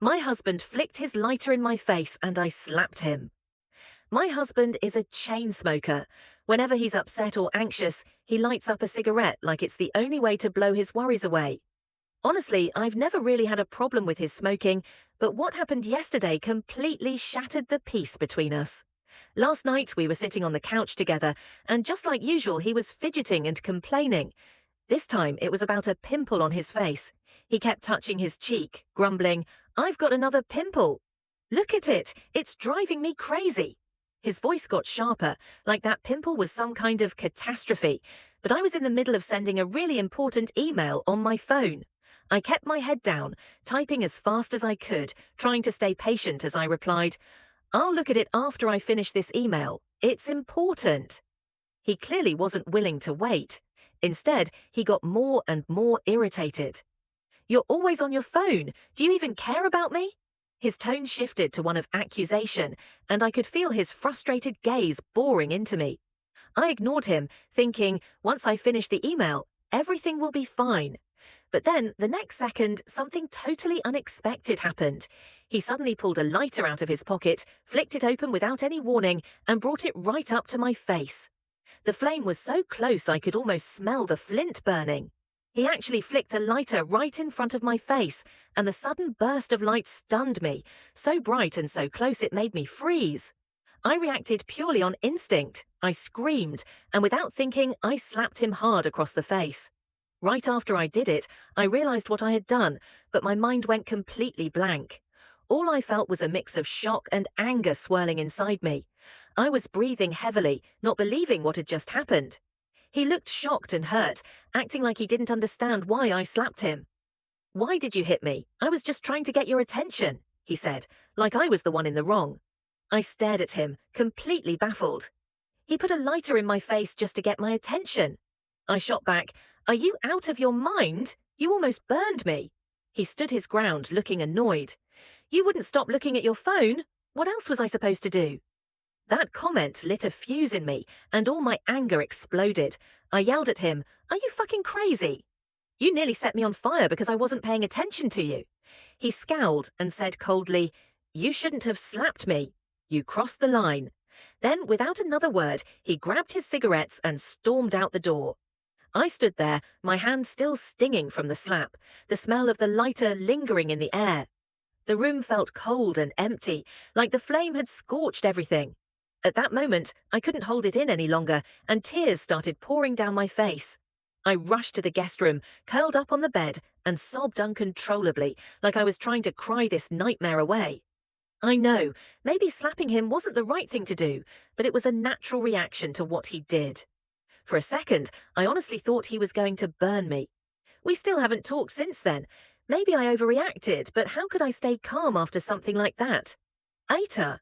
My husband flicked his lighter in my face and I slapped him. My husband is a chain smoker. Whenever he's upset or anxious, he lights up a cigarette like it's the only way to blow his worries away. Honestly, I've never really had a problem with his smoking, but what happened yesterday completely shattered the peace between us. Last night we were sitting on the couch together, and just like usual, he was fidgeting and complaining. This time it was about a pimple on his face. He kept touching his cheek, grumbling, "I've got another pimple. Look at it, it's driving me crazy." His voice got sharper, like that pimple was some kind of catastrophe, but I was in the middle of sending a really important email on my phone. I kept my head down, typing as fast as I could, trying to stay patient as I replied, "I'll look at it after I finish this email. It's important." He clearly wasn't willing to wait. Instead, he got more and more irritated. "You're always on your phone. Do you even care about me?" His tone shifted to one of accusation, and I could feel his frustrated gaze boring into me. I ignored him, thinking, once I finish the email, everything will be fine. But then, the next second, something totally unexpected happened. He suddenly pulled a lighter out of his pocket, flicked it open without any warning, and brought it right up to my face. The flame was so close I could almost smell the flint burning. He actually flicked a lighter right in front of my face, and the sudden burst of light stunned me, so bright and so close it made me freeze. I reacted purely on instinct. I screamed, and without thinking, I slapped him hard across the face. Right after I did it, I realized what I had done, but my mind went completely blank. All I felt was a mix of shock and anger swirling inside me. I was breathing heavily, not believing what had just happened. He looked shocked and hurt, acting like he didn't understand why I slapped him. "Why did you hit me? I was just trying to get your attention," he said, like I was the one in the wrong. I stared at him, completely baffled. He put a lighter in my face just to get my attention. I shot back, "Are you out of your mind? You almost burned me." He stood his ground, looking annoyed. "You wouldn't stop looking at your phone? What else was I supposed to do?" That comment lit a fuse in me, and all my anger exploded. I yelled at him, "Are you fucking crazy? You nearly set me on fire because I wasn't paying attention to you." He scowled and said coldly, "You shouldn't have slapped me. You crossed the line." Then, without another word, he grabbed his cigarettes and stormed out the door. I stood there, my hand still stinging from the slap, the smell of the lighter lingering in the air. The room felt cold and empty, like the flame had scorched everything. At that moment, I couldn't hold it in any longer, and tears started pouring down my face. I rushed to the guest room, curled up on the bed, and sobbed uncontrollably, like I was trying to cry this nightmare away. I know, maybe slapping him wasn't the right thing to do, but it was a natural reaction to what he did. For a second, I honestly thought he was going to burn me. We still haven't talked since then. Maybe I overreacted, but how could I stay calm after something like that? Aita.